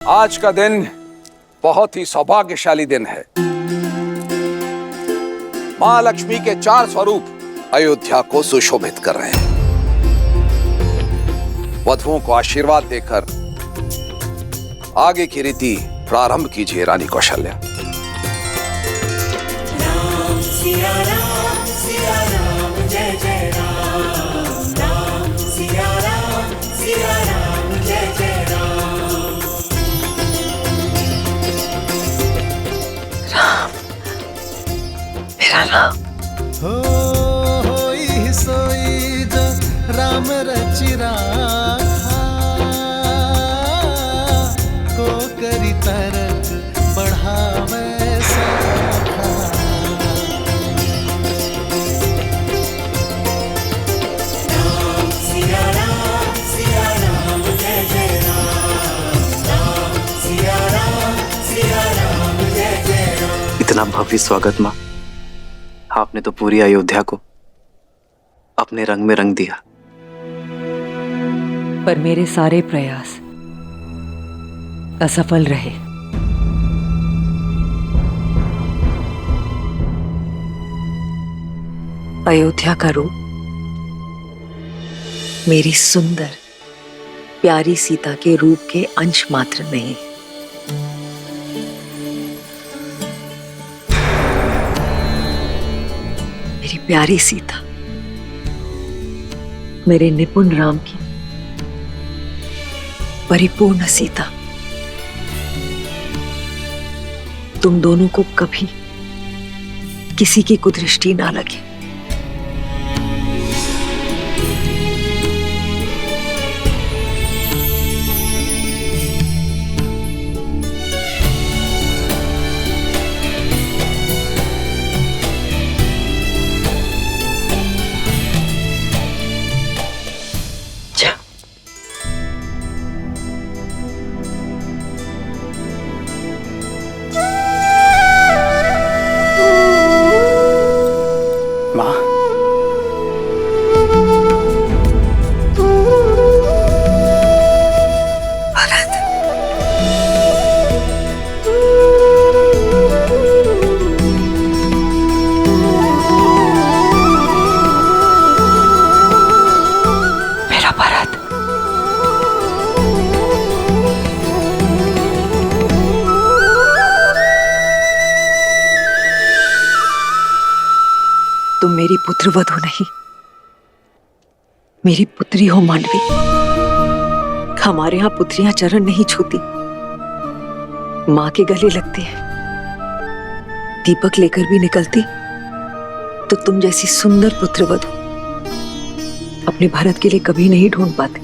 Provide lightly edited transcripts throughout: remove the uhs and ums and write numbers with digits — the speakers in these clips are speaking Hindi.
आज का दिन बहुत ही सौभाग्यशाली दिन है। मां लक्ष्मी के 4 स्वरूप अयोध्या को सुशोभित कर रहे हैं। वधुओं को आशीर्वाद देकर आगे की रीति प्रारंभ कीजिए रानी कौशल्या। राम सिया राम जय जय राम, राम सिया राम जय जय राम। राम मेरा राम होई सोई जो राम रचि राखा, को करी तरक बढ़ावे सखा। राम सिया राम जय जय राम, राम सिया राम जय जय राम। इतना भव्य स्वागत माँ, आपने तो पूरी अयोध्या को अपने रंग में रंग दिया। पर मेरे सारे प्रयास असफल रहे। अयोध्या का रूप मेरी सुंदर प्यारी सीता के रूप के अंश मात्र नहीं। मेरी प्यारी सीता मेरे निपुण राम की परिपूर्ण सीता। तुम दोनों को कभी किसी की कुदृष्टि ना लगे। माँ, भरत मेरा भरत तुम मेरी पुत्रवधू नहीं, मेरी पुत्री हो मांडवी। हमारे यहाँ पुत्रियां चरण नहीं छूती, माँ के गले लगती है। दीपक लेकर भी निकलती तो तुम जैसी सुंदर पुत्रवधू अपने भरत के लिए कभी नहीं ढूंढ पाते।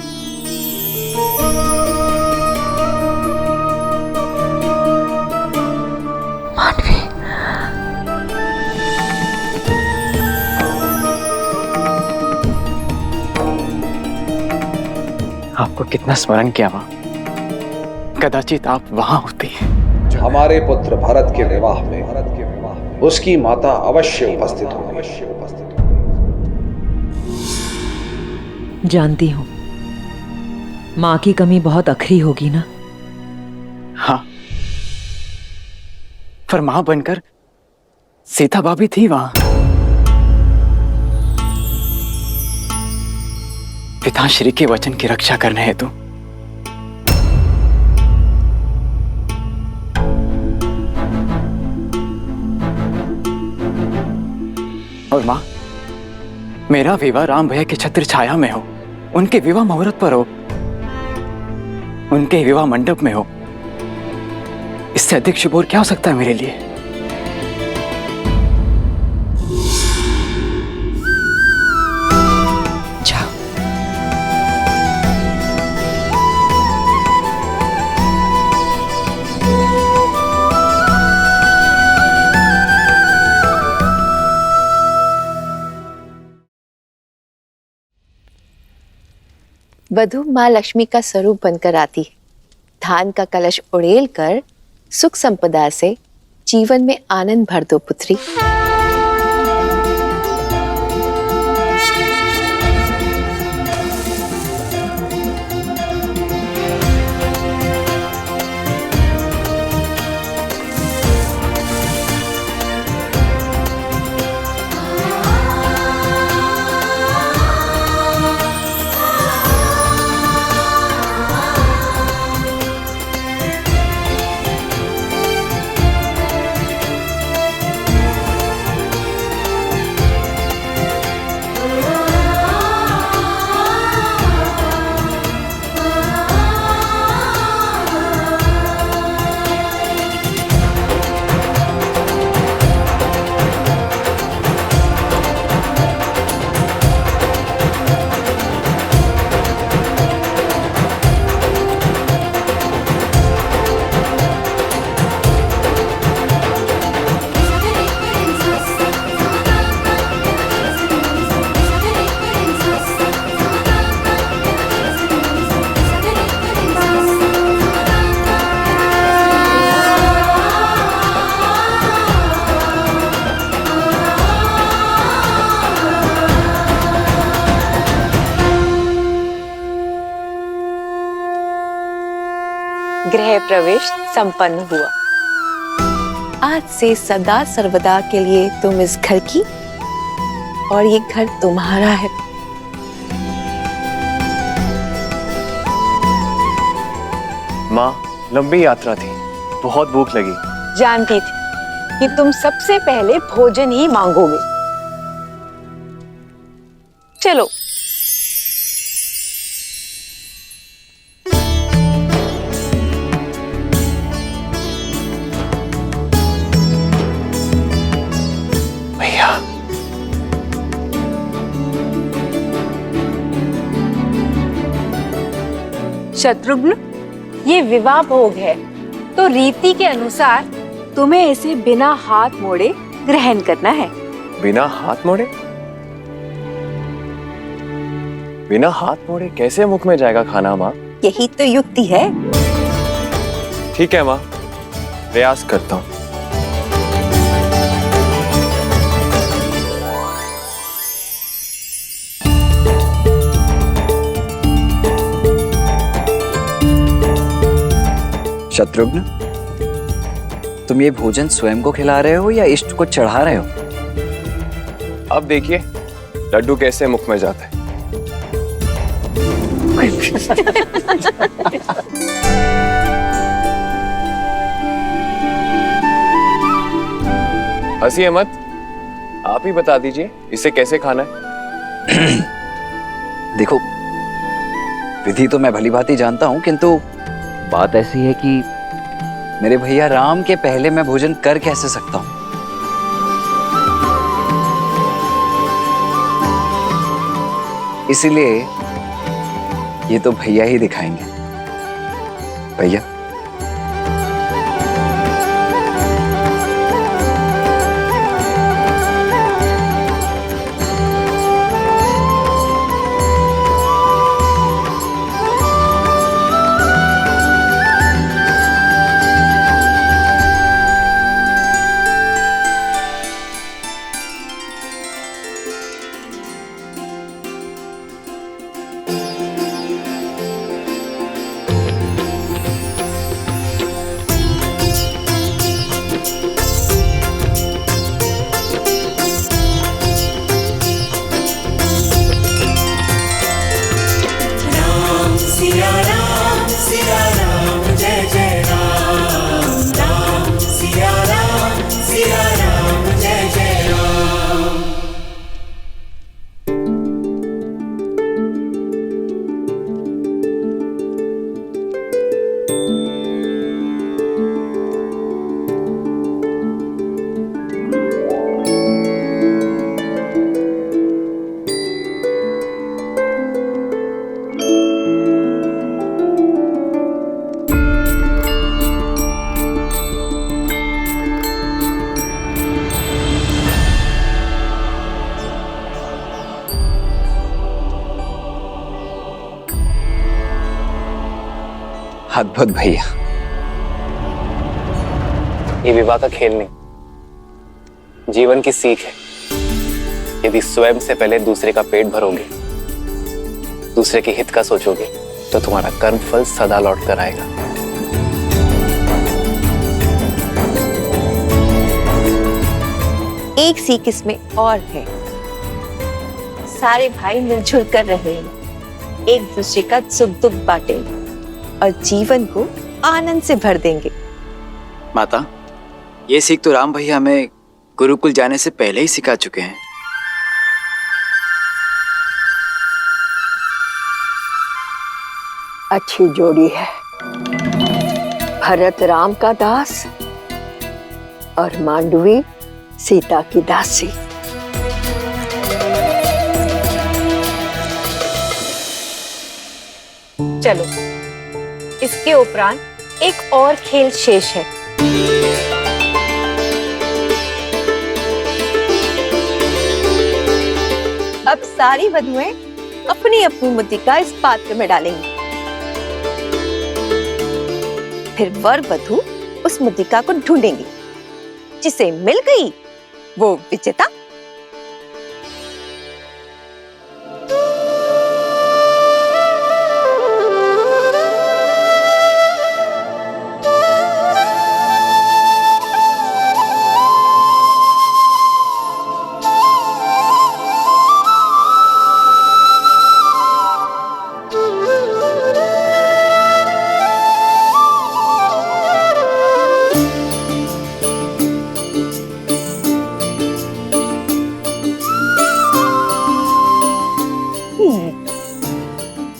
मांडवी आपको कितना स्मरण किया माँ, कदाचित आप वहां होती। हमारे पुत्र भरत के विवाह में उसकी माता अवश्य उपस्थित होगी। जानती हूँ माँ की कमी बहुत अखरी होगी ना। हाँ, पर मां बनकर सीता भाभी थी वहां। पिताश्री के वचन की रक्षा करने हेतु। और मां, मेरा विवाह राम भैया की छत्र छाया में हो, उनके विवाह मुहूर्त पर हो, उनके विवाह मंडप में हो। इससे अधिक शुभ और क्या हो सकता है मेरे लिए। जाओ। वधू माँ लक्ष्मी का स्वरूप बनकर आती है। धान का कलश उड़ेल कर सुख संपदा से जीवन में आनंद भर दो पुत्री। गृह प्रवेश संपन्न हुआ। आज से सदा सर्वदा के लिए तुम इस घर की और ये घर तुम्हारा है। माँ, लंबी यात्रा थी, बहुत भूख लगी। जानती थी कि तुम सबसे पहले भोजन ही मांगोगे। चलो। भैया, शत्रुघ्न, ये विवाह भोग है, तो रीति के अनुसार तुम्हें इसे बिना हाथ मोड़े ग्रहण करना है। बिना हाथ मोड़े? बिना हाथ मोड़े कैसे मुख में जाएगा खाना माँ? यही तो युक्ति है। ठीक है माँ, प्रयास करता हूँ। शत्रुघ्न, तुम ये भोजन स्वयं को खिला रहे हो या इष्ट को चढ़ा रहे हो? अब देखिए लड्डू कैसे मुख में जाता है। हंसिए मत, आप ही बता दीजिए इसे कैसे खाना है। देखो, विधि तो मैं भली भांति जानता हूं, किंतु बात ऐसी है कि मेरे भैया राम के पहले मैं भोजन कर कैसे सकता हूं? इसीलिए ये तो भैया ही दिखाएंगे। भैया, सिया राम जय जय राम। राम सिया राम जय जय राम। अद्भुत भैया। ये विवाह का खेल नहीं, जीवन की सीख है। यदि स्वयं से पहले दूसरे का पेट भरोगे, दूसरे के हित का सोचोगे, तो तुम्हारा कर्म फल सदा लौट कर आएगा। एक सीख इसमें और है। सारे भाई मिलजुल कर रहेंगे, एक दूसरे का सुख दुख बांटेंगे और जीवन को आनंद से भर देंगे। माता, ये सीख तो राम भैया हमें गुरुकुल जाने से पहले ही सिखा चुके हैं। अच्छी जोड़ी है। भरत राम का दास और मांडवी सीता की दासी। चलो, इसके उपरांत एक और खेल शेष है। अब सारी वधुएं अपनी अपनी मुद्रिका इस पात्र में डालेंगी। फिर वर वधु उस मुद्रिका को ढूंढेंगी, जिसे मिल गई वो विजेता।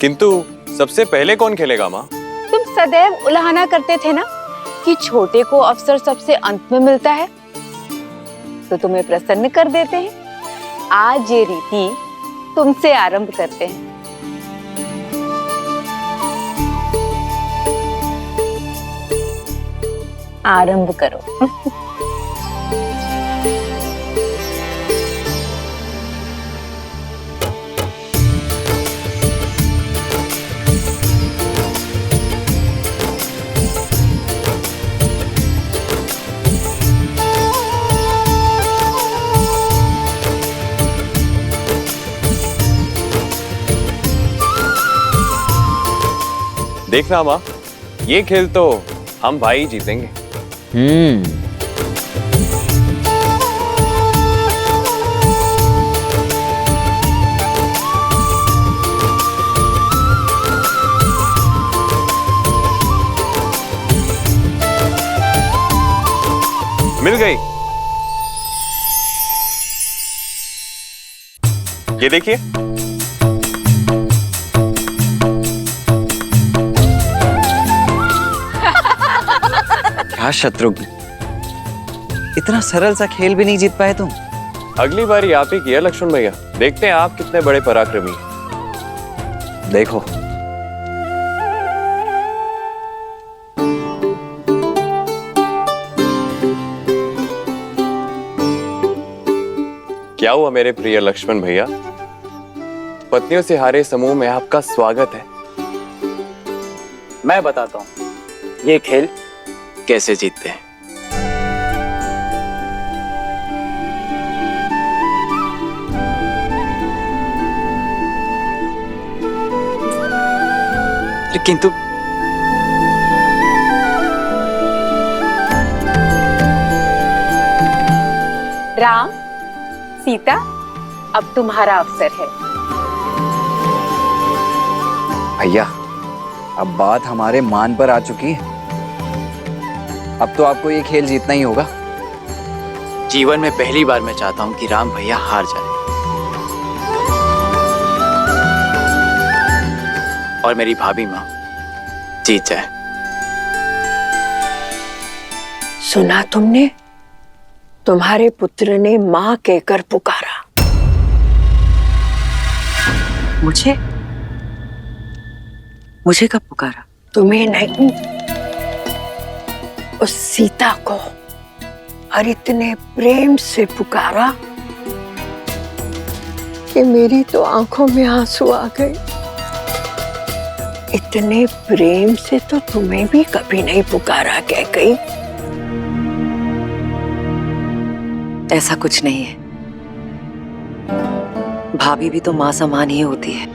किंतु सबसे पहले कौन खेलेगा माँ? तुम सदैव उलाहना करते थे ना कि छोटे को अवसर सबसे अंत में मिलता है, तो तुम्हें प्रसन्न कर देते हैं। आज ये रीति तुमसे आरंभ करते हैं। आरंभ करो। देखना माँ, ये खेल तो हम भाई जीतेंगे। मिल गई। ये देखिए। क्या शत्रुघ्न, इतना सरल सा खेल भी नहीं जीत पाए तुम? अगली बारी आप ही किया लक्ष्मण भैया, देखते हैं आप कितने बड़े पराक्रमी हैं। देखो। क्या हुआ मेरे प्रिय लक्ष्मण भैया? पत्नियों से हारे समूह में आपका स्वागत है। मैं बताता हूँ ये खेल कैसे जीतते हैं। किंतु राम, सीता, अब तुम्हारा अवसर है। भैया, अब बात हमारे मान पर आ चुकी है। अब तो आपको ये खेल जीतना ही होगा। जीवन में पहली बार मैं चाहता हूँ कि राम भैया हार जाए और मेरी भाभी माँ जीत जाए। सुना तुमने? तुम्हारे पुत्र ने माँ कहकर पुकारा। मुझे कब पुकारा? तुम्हें नहीं, उस सीता को। और इतने प्रेम से पुकारा कि मेरी तो आंखों में आंसू आ गए। इतने प्रेम से तो तुम्हें भी कभी नहीं पुकारा कैकई। ऐसा कुछ नहीं है। भाभी भी तो माँ समान ही होती है।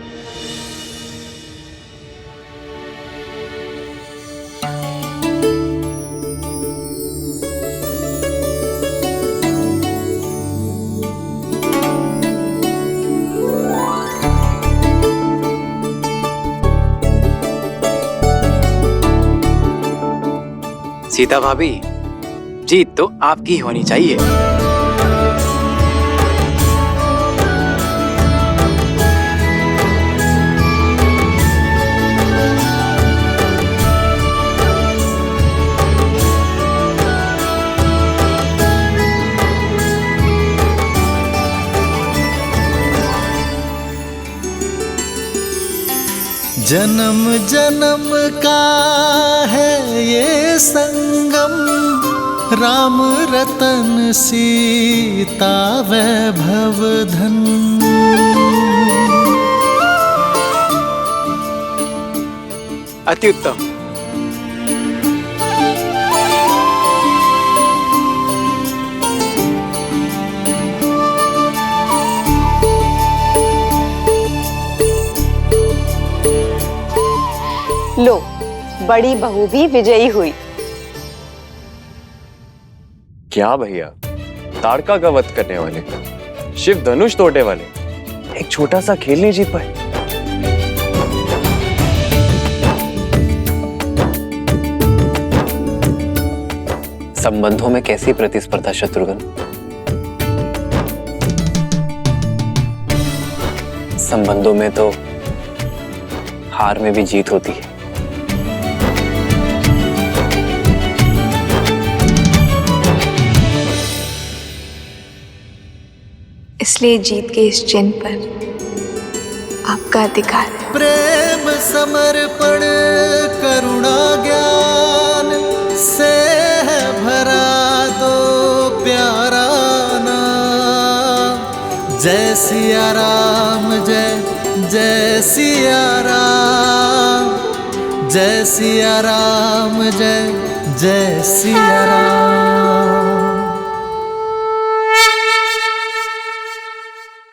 सीता भाभी, जीत तो आपकी होनी चाहिए। जन्म जन्म का है ये संगम, राम रतन सीता वैभव धन। अति उत्तम। लो, बड़ी बहू भी विजयी हुई। क्या भैया, ताड़का का वध करने वाले, शिव धनुष तोड़ने वाले, एक छोटा सा खेल नहीं जीत पाए। संबंधों में कैसी प्रतिस्पर्धा शत्रुघ्न? संबंधों में तो हार में भी जीत होती है। इसलिए जीत के इस चिन्ह पर आपका अधिकार है। प्रेम समर्पण करुणा ज्ञान से है भरा दो प्यारा नाम। जय सिया राम जय जय सिया राम, जय सिया राम जय जय सिया राम।